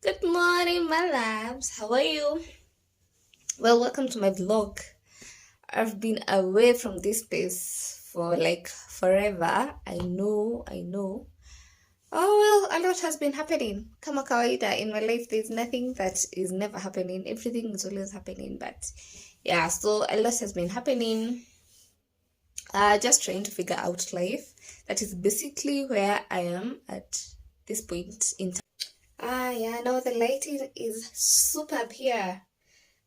Good morning, my loves. How are you? Well, welcome to my vlog. I've been away from this place for like forever. I know. Oh, well, a lot has been happening. Kama kawaida, in my life, there's nothing that is never happening. Everything is always happening. But yeah, so a lot has been happening. Just trying to figure out life. That is basically where I am at this point in time. Yeah, no, the lighting is superb here.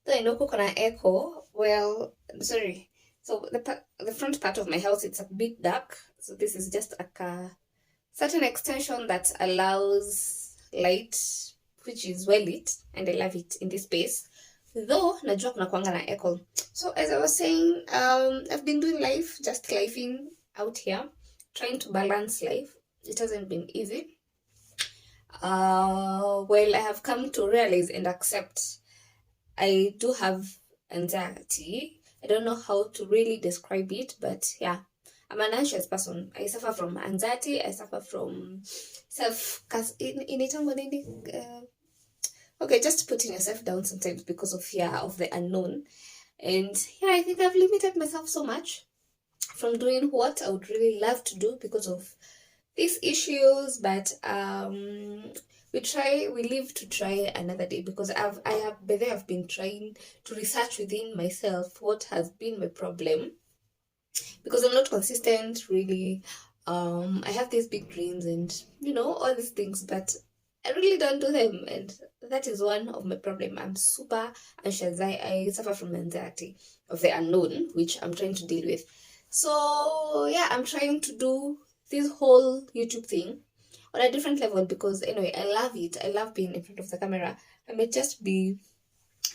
Though I know kuna echo. Well, sorry. So the front part of my house, it's a bit dark. So this is just a certain extension that allows light, which is well lit, and I love it in this space. Though najua kuna kuanga na echo. So as I was saying, I've been doing life, just lifing out here, trying to balance life. It hasn't been easy. Well, I have come to realize and accept I do have anxiety. I don't know how to really describe it, but yeah, I'm an anxious person. I suffer from anxiety. I suffer from in itango nini. Okay, just putting yourself down sometimes because of fear of the unknown. And yeah, I think I've limited myself so much from doing what I would really love to do because of these issues. But we live to try another day, because I've been trying to research within myself what has been my problem, because I'm not consistent really. I have these big dreams and all these things, but I really don't do them, and that is one of my problem. I'm super anxious. I suffer from anxiety of the unknown, which I'm trying to deal with. So yeah, I'm trying to do this whole YouTube thing on a different level, because anyway, I love it. I love being in front of the camera. I may just be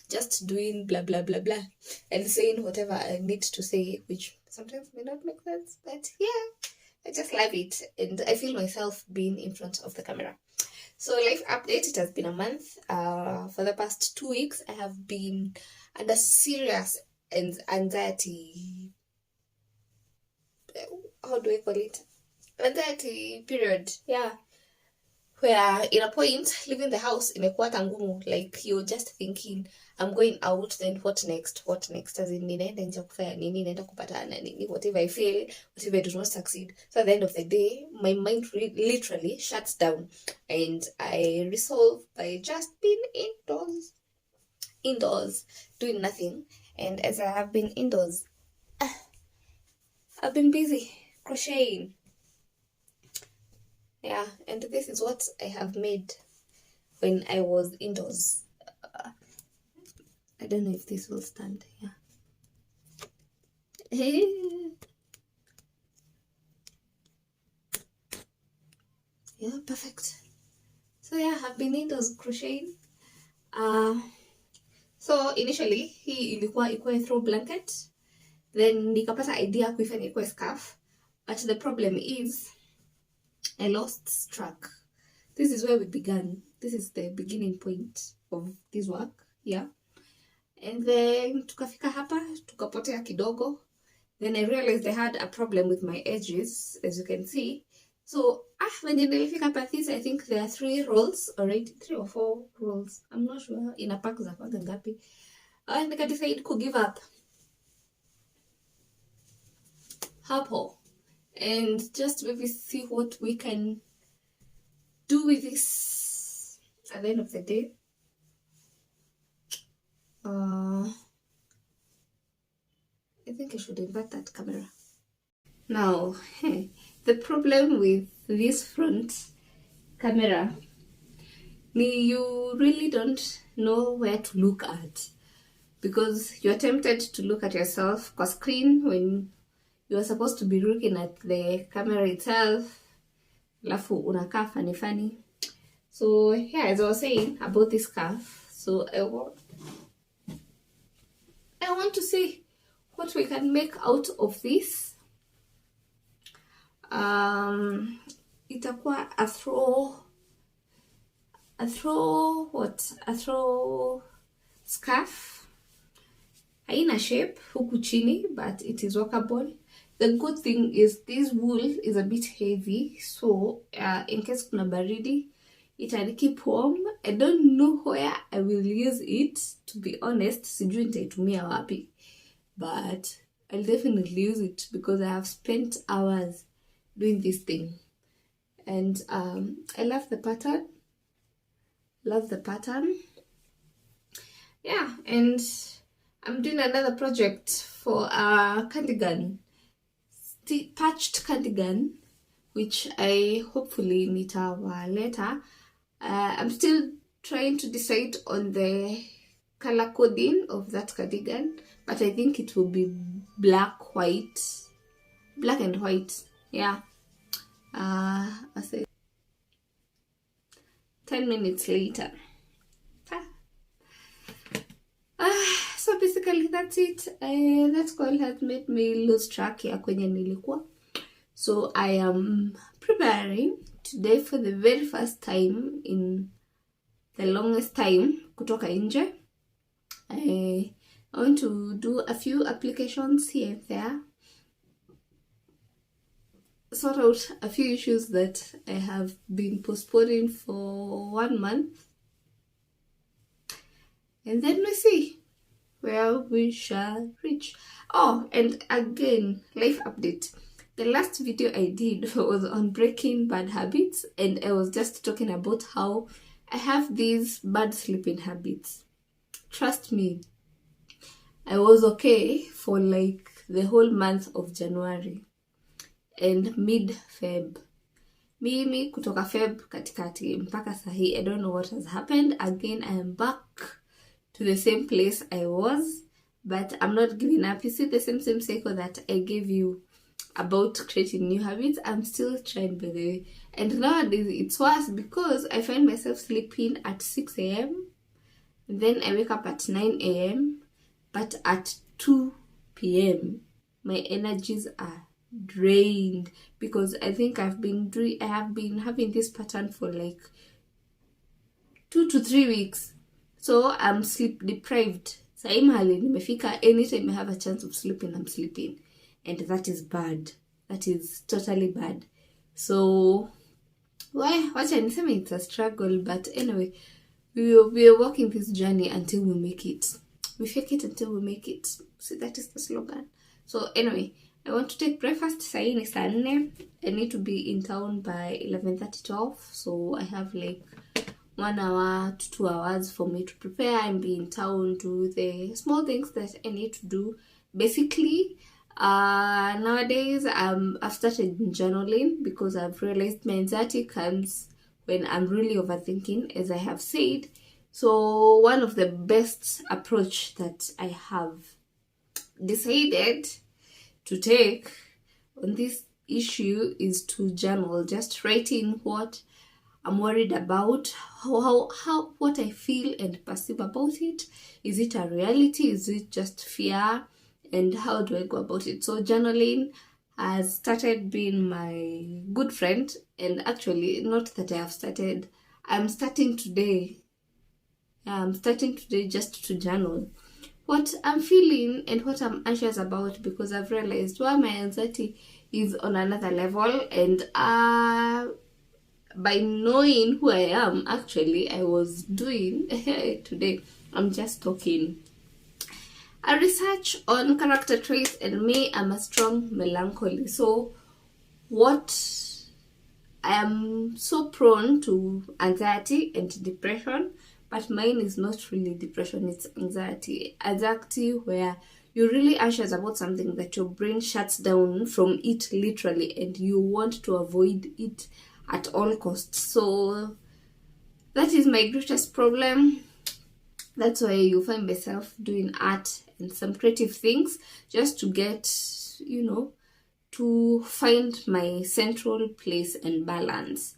just doing blah blah blah blah and saying whatever I need to say, which sometimes may not make sense, but yeah, I just love it, and I feel myself being in front of the camera. So life update, it has been a month. For the past 2 weeks, I have been under serious anxiety. How do I call it? Anxiety period. Yeah. Where in a point, leaving the house imekuwa ngumu. Like you're just thinking, I'm going out, then what next? What next? As in, ninaenda nje kufanya nini? Naenda kupatana nini? Whatever I fail, whatever I do not succeed. So at the end of the day, my mind literally shuts down, and I resolve by just being indoors, doing nothing. And as I have been indoors, I've been busy crocheting. Yeah, and this is what I have made when I was indoors. I don't know if this will stand. Yeah. Yeah, perfect. So yeah, I've been indoors crocheting. So initially hii ilikuwa ikuwe throw blanket, then nikapata idea kuifanya ikuwe scarf, but the problem is I lost track. This is where we began. This is the beginning point of this work. Yeah. And then tukafika hapa, tukapotea kidogo. Then I realized I had a problem with my edges, as you can see. So, when nilifika hapa, this, I think there are 3 rolls already, 3 or 4 rolls. I'm not sure. In a pack za kwaga ngapi. And I decided to give up. Hapo. And just maybe see what we can do with this at the end of the day. I think I should invert that camera. Now, the problem with this front camera, you really don't know where to look at, because you're tempted to look at yourself on screen when you are supposed to be looking at the camera itself. Lafu unakaa funny. So yeah, as I was saying about this scarf, so I want to see what we can make out of this. Itakuwa a throw scarf. Haina shape huku chini, but it is workable. The good thing is this wool is a bit heavy, so in case kuna baridi, it and keep warm. I don't know where I will use it, to be honest. Sijui nitaitumia wapi, but I'll definitely use it because I have spent hours doing this thing. And I love the pattern. Love the pattern. Yeah, and I'm doing another project for a cardigan, patched cardigan, which I hopefully nitawaleta. I'm still trying to decide on the color coding of that cardigan, but I think it will be black and white. Yeah. I say 10 minutes later. So basically that's it. That call has made me lose track ya kwenye nilikuwa. So I am preparing today for the very first time in the longest time kutoka nje. I want to do a few applications here and there, sort out a few issues that I have been postponing for 1 month, and then we see where we shall reach. Oh, and again, life update. The last video I did was on breaking bad habits, and I was just talking about how I have these bad sleeping habits. Trust me, I was okay for like the whole month of January and mid-Feb. Mimi kutoka Feb katikati mpaka sahi, I don't know what has happened. Again, I am back to the same place I was, but I'm not giving up. You see the same cycle that I gave you about creating new habits. I'm still trying, by the way. And nowadays it's worse because I find myself sleeping at 6 a.m. Then I wake up at 9 a.m. But at 2 p.m. my energies are drained because I think I have been having this pattern for like 2 to 3 weeks. So I'm sleep deprived. Sahi mahali nimefika, anytime I have a chance of sleeping, I'm sleeping. And that is bad. That is totally bad. So, wacha niseme it's a struggle, but anyway, we are walking this journey until we make it. We fake it until we make it. See, that is the slogan. So anyway, I want to take breakfast. Sahi ni saa 4. I need to be in town by 11:30-12. So I have like 1 hour to 2 hours for me to prepare and be in town, do the small things that I need to do. Basically, nowadays I've started journaling because I've realized my anxiety comes when I'm really overthinking, as I have said. So one of the best approach that I have decided to take on this issue is to journal, just writing what I'm worried about, how what I feel and perceive about it. Is it a reality? Is it just fear? And how do I go about it? So journaling has started being my good friend, and actually not that I have started, I'm starting today. I'm starting today just to journal what I'm feeling and what I'm anxious about, because I've realized my anxiety is on another level, and by knowing who I am, actually I was doing today, I'm just talking a research on character traits, and me, I'm a strong melancholy. So what I am so prone to anxiety and depression, but mine is not really depression, it's anxiety. Anxiety where you're really anxious about something that your brain shuts down from it literally, and you want to avoid it at all costs. So that is my greatest problem. That's why you find myself doing art and some creative things just to get, to find my central place and balance.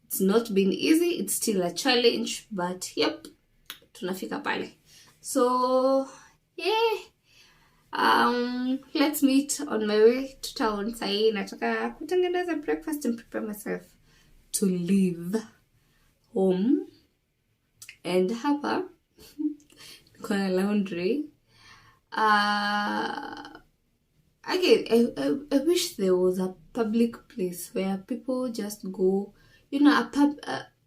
It's not been easy, it's still a challenge, but yep, tunafika pale. So yeah, let's meet on my way to town. Sahi nataka kutengeneza breakfast and prepare myself to leave home. And hapa kuna laundry. Again, I wish there was a public place where people just go,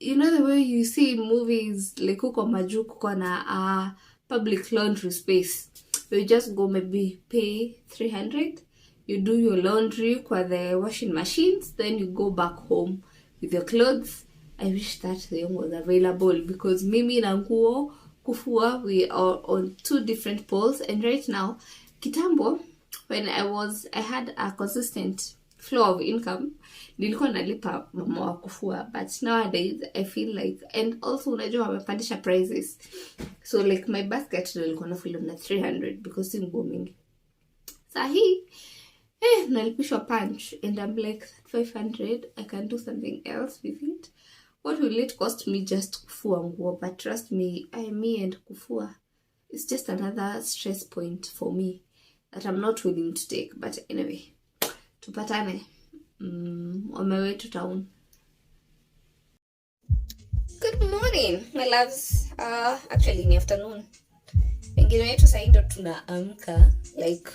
you know the way you see in movies, like huko majuu kuko na public laundry space. You just go maybe pay 300, you do your laundry kwa the washing machines, then you go back home with your clothes. I wish that thing was available, because mimi na nguo kufua, we are on 2 different poles. And right now, kitambo, when I had a consistent flow of income, nilikuwa nalipa mama wa kufua, but nowadays I feel like, and also unajua wamepandisha prices, so like my basket nilikuwa nafull na 300 because si nguo mingi. Sahi nalipishwa punch, and I'm like 500, I can do something else with it. What will it cost me just kufua nguo? But trust me, me and kufua, it's just another stress point for me that I'm not willing to take. But anyway, tupatane on my way to town. Good morning, my loves. Actually in the afternoon. Wengine wetu sasa ndo tunaamka, like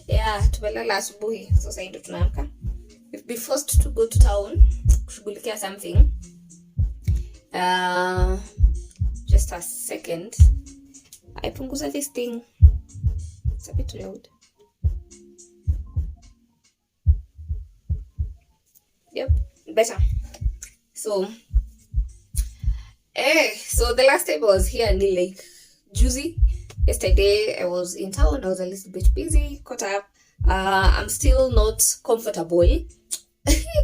yeah, tumelala asubuhi, so sasa ndo tunaamka. We've been forced to go to town kushughulikia something. Just a second. I punguza this thing. It's a bit loud. Yep, better. So the last time I was here in like juicy. Yesterday I was in town. I was a little bit busy, caught up. I'm still not comfortable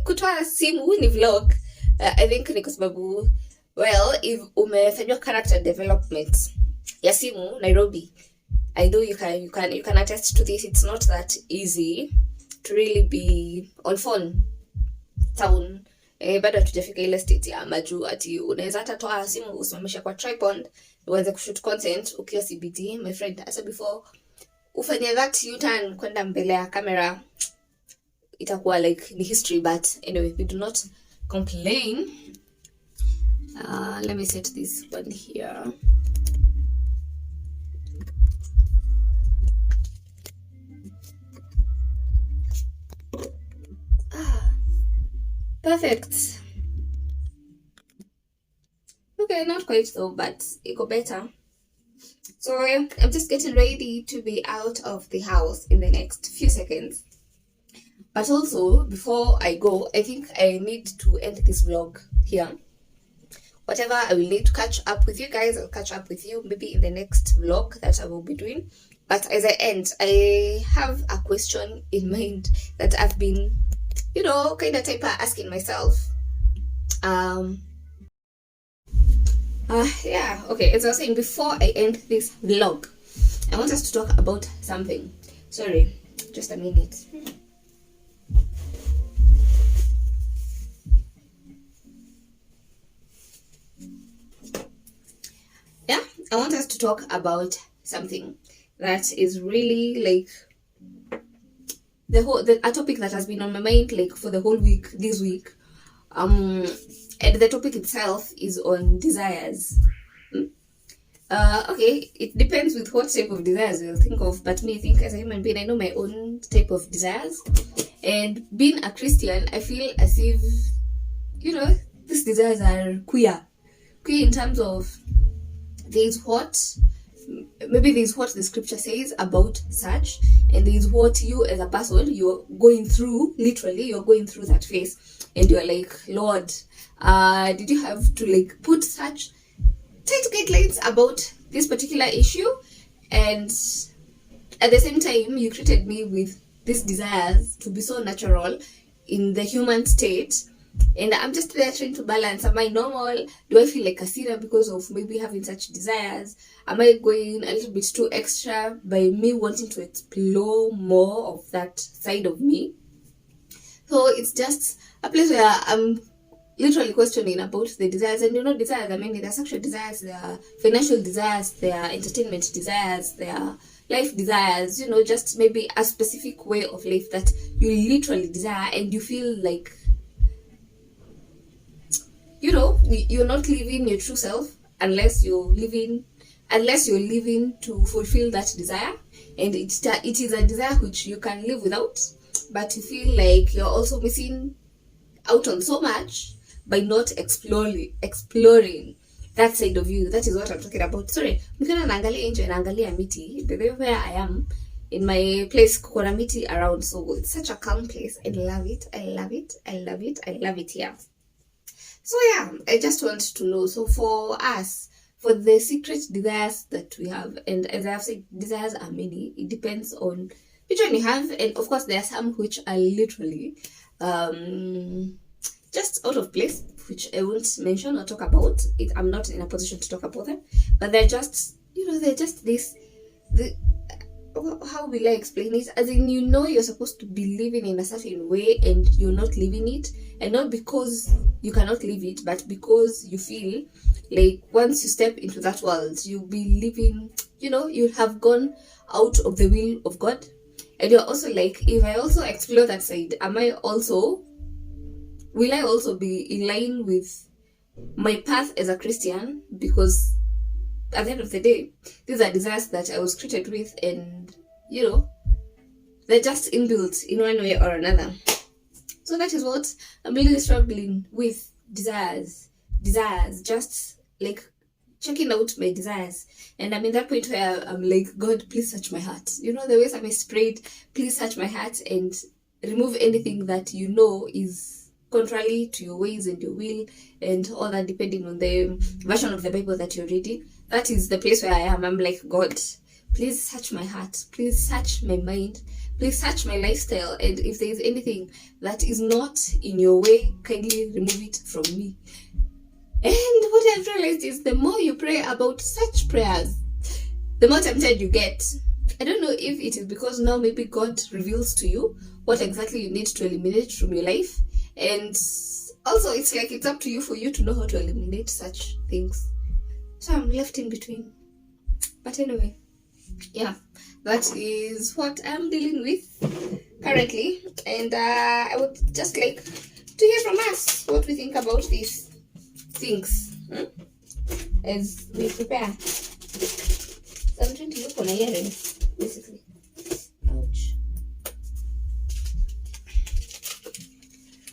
kutoa simu ni vlog. I think ni kwa sababu, well, if umefanywa character development ya simu Nairobi, I know you can attest to this. It's not that easy to really be on phone town. Bado hatujafika ile state ya majuu ati unaweza hata toa simu usimamisha kwa tripod uanze kushoot content ukiwa CBT. My friend, as before ufanye that U-turn kwenda mbele ya camera, itakuwa like ni history. But anyway, we do not complain. Let me set this one here. Perfect. Okay, not quite so, but it got better. So I'm just getting ready to be out of the house in the next few seconds. But also, before I go, I think I need to end this vlog here. Whatever I will need to catch up with you guys, I'll catch up with you maybe in the next vlog that I will be doing. But as I end, I have a question in mind that I've been, kind of asking myself. Yeah, okay, as I was saying, before I end this vlog, I want us to talk about something. Sorry, just a minute. Yeah, I want us to talk about something that is really like a topic that has been on my mind like for the whole week, this week. And the topic itself is on desires. Okay, it depends with what type of desires you'll think of, but me, I think as a human being, I know my own type of desires. And being a Christian, I feel as if, these desires are queer. Queer in terms of there's what the scripture says about such, and there's what you as a person, you're going through, literally, you're going through that phase, and you're like, Lord, did you have to like put such tight guidelines about this particular issue? And at the same time, you created me with these desires to be so natural in the human state, and I'm just there trying to balance. Am I normal? Do I feel like a sinner because of maybe having such desires? Am I going a little bit too extra by me wanting to explore more of that side of me? So it's just a place where I'm literally questioning about the desires. And desires, I mean, there are sexual desires, there are financial desires, there are entertainment desires, there are life desires, just maybe a specific way of life that you literally desire, and you feel like, you're not living your true self unless you're living to fulfill that desire. And it is a desire which you can live without, but you feel like you're also missing out on so much by not exploring that side of you. That is what I'm talking about. Sorry, mkiona naangalia nje naangalia miti, the way where I am in my place kuna miti around, so it's such a calm place. I love it. I love it. I love it. I love it here. So yeah, I just want to know. So for us, for the secret desires that we have, and as I've said, desires are many. It depends on which one you have, and of course there are some which are literally just out of place, which I won't mention or talk about. I'm not in a position to talk about them, but they're just, they're just this. How will I explain it? As in, you're supposed to be living in a certain way and you're not living it, and not because you cannot live it, but because you feel like once you step into that world, you'll be living, you have gone out of the will of God. And you're also like, if I also explore that side, will I also be in line with my path as a Christian? Because at the end of the day, these are desires that I was created with, and they're just inbuilt in one way or another. So that is what I'm really struggling with. Desires, just like checking out my desires. And I'm in that point where I'm like, God, please search my heart. The ways I prayed, please search my heart and remove anything that is contrary to your ways and your will and all that, depending on the version of the Bible that you're reading. That is the place where I am. I'm like, God, please search my heart. Please search my mind. Please search my lifestyle. And if there is anything that is not in your way, kindly remove it from me. And what I've realized is the more you pray about such prayers, the more tempted you get. I don't know if it is because now maybe God reveals to you what exactly you need to eliminate from your life. And also it's like it's up to you for you to know how to eliminate such things. So I'm left in between. But anyway, yeah, that is what I'm dealing with currently. And I would just like to hear from us what we think about these things as we prepare. So I'm trying to look on my earrings, basically. Ouch.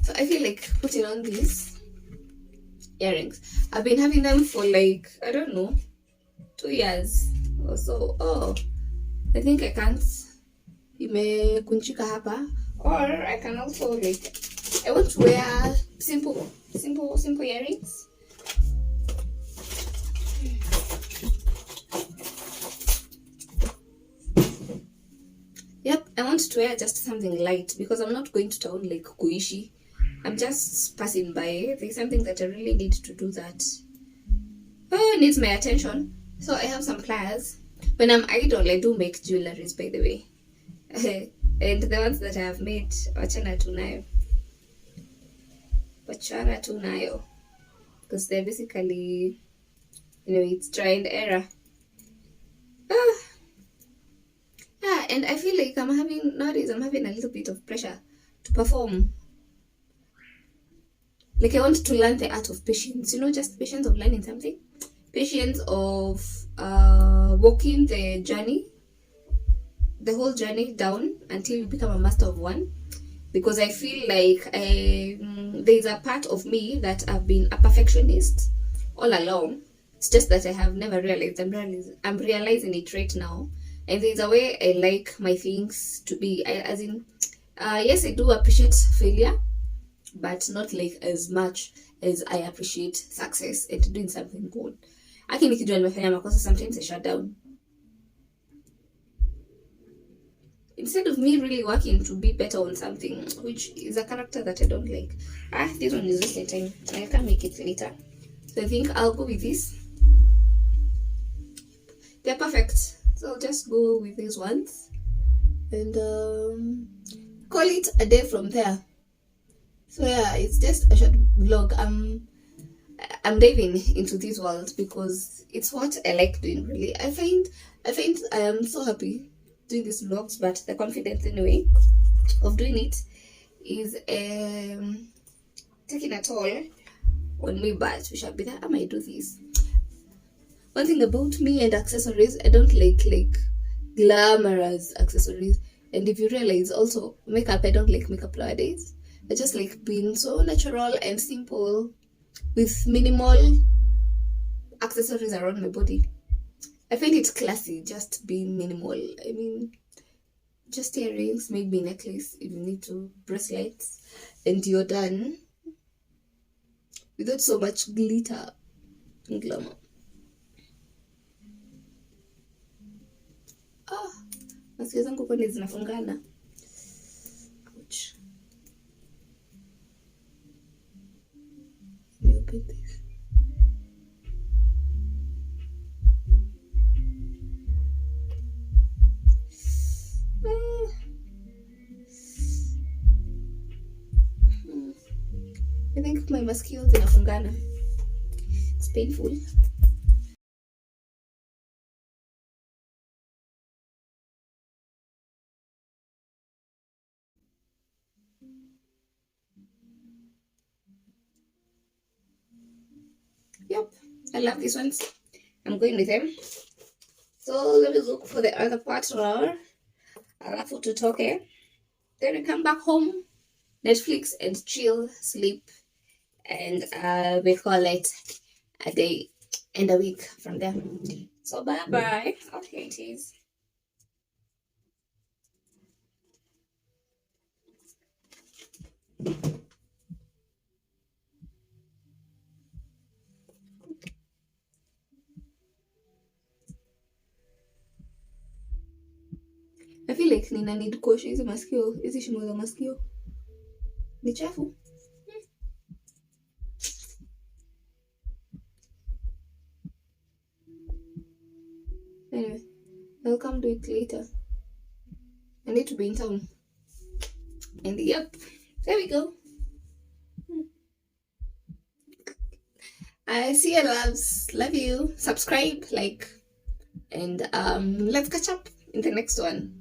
So I feel like putting on these earrings. I've been having them for like, I don't know, 2 years or so. Oh, I think I can't. Imekunjika hapa. Or I can also like, I want to wear simple earrings. Yep, I want to wear just something light because I'm not going to town like kuishi. I'm just passing by. There's something that I really need to do that needs my attention. So I have some plans. When I'm idle, I do make jewelries, by the way. And the ones that I have made, wachana tu nayo. Because they're basically, it's try and error. And I feel like nowadays I'm having a little bit of pressure to perform. Like I want to learn the art of patience, just patience of learning something. Patience of walking the whole journey down until you become a master of one. Because I feel like there's a part of me that I've been a perfectionist all along. It's just that I have never realized. I'm realizing it right now. And there's a way I like my things to be. Yes, I do appreciate failure, but not like as much as I appreciate success and doing something good. Nikijua nimefanya makosa, sometimes I shut down. Instead of me really working to be better on something, which is a character that I don't like. This one is wasting time. I can make it later. So I think I'll go with this. They're perfect. So I'll just go with these ones. And call it a day from there. So yeah, it's just a short vlog. I'm diving into this world because it's what I like doing, really. I find I am so happy doing these vlogs, but the confidence anyway of doing it is taking a toll on me, but we shall be there. I might do this. One thing about me and accessories, I don't like glamorous accessories. And if you realize also makeup, I don't like makeup nowadays. I just like being so natural and simple. with minimal accessories around my body. I find it classy just being minimal. I mean, just earrings, maybe necklace if you need to, bracelets, and you're done without so much glitter and glamour. Ah, masikio zangu kwani zinafungana. Ouch. Let me open this. I think my masikio zinafungana. It's painful. Yep, I love these ones. I'm going with them. So let me look for the other partner. Alafu tutoke. Then we come back home, Netflix and chill, sleep, and we call it a day and a week from there. So bye bye. Okay, it is. I feel like nina need kuosha hizi masikio, hizi shimo za masikio ni chafu. Anyway, I'll come do it later. I need to be in town. And yep, there we go. I see you loves. Love you. Subscribe, like, and let's catch up in the next one.